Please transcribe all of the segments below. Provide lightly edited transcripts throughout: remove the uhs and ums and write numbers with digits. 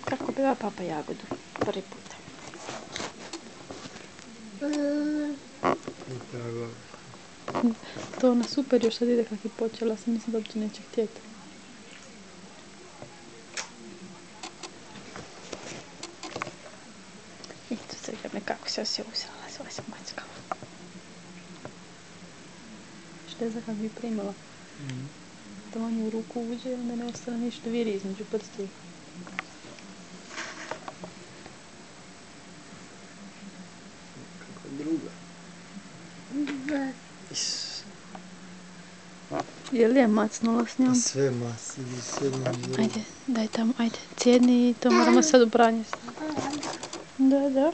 Kako biva papa jagodu prvi puta? To ona super još sad ide kak je počela, sam mislim da uopće neće htjeti. I tu se gleda kako se usrala s ovim mackama. Šteza kako bi primila. Da on u ruku uđe i onda ne ostane ništa viri između prstiju. Kako druga. Je li je macnula s njom? Sve masili, sve druga. Ajde, daj tamo, ajde, sjedni i to moramo sad u pranje. Da.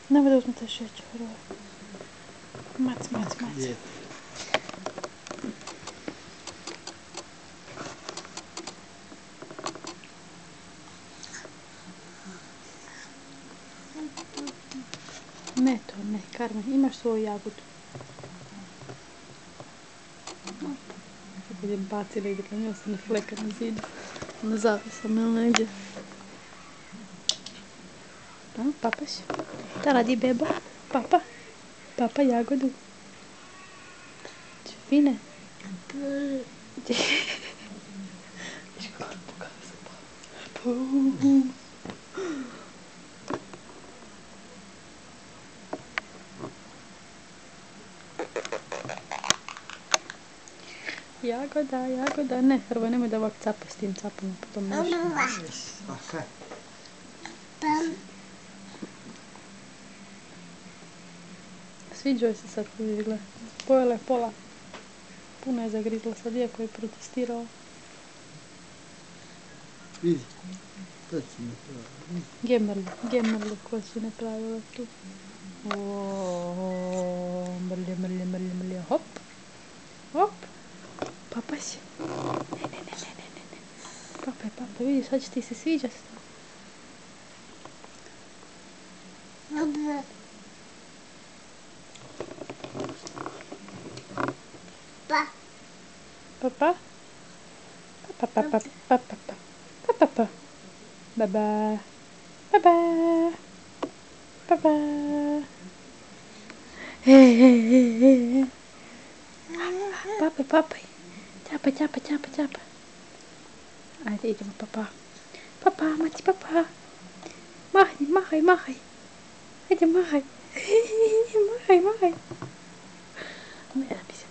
Nemoj da uzmete šećer. Mac. Je. Ne, Karmen, imaš svoju jagodu. Kad je bacila i da mi ostane fleka na zidu. Na zavisama ili negdje. Papaš? Da radi beba? Papa jagodu? Fine? Viš kako ti pokazao? Jagoda, ne, Hrvoj, nemoj da ovak capa s tim capama, pa to možeš. Sviđao je se sad kad vidiš, gle. Pojela je pola. Puno je zagrizla sad, iako je protestirala. Vidi, to si mi pravi. Gemerle koje su ne pravile tu. Mrlje, hop. Papa si. Ne. Papa, vidiš, sad će ti se sviđat. Papa. Baba. Papa. Čapa. Ajde, idemo, papa. Mati, papa. Mahaj. Ajde, mahaj. Ne da bi se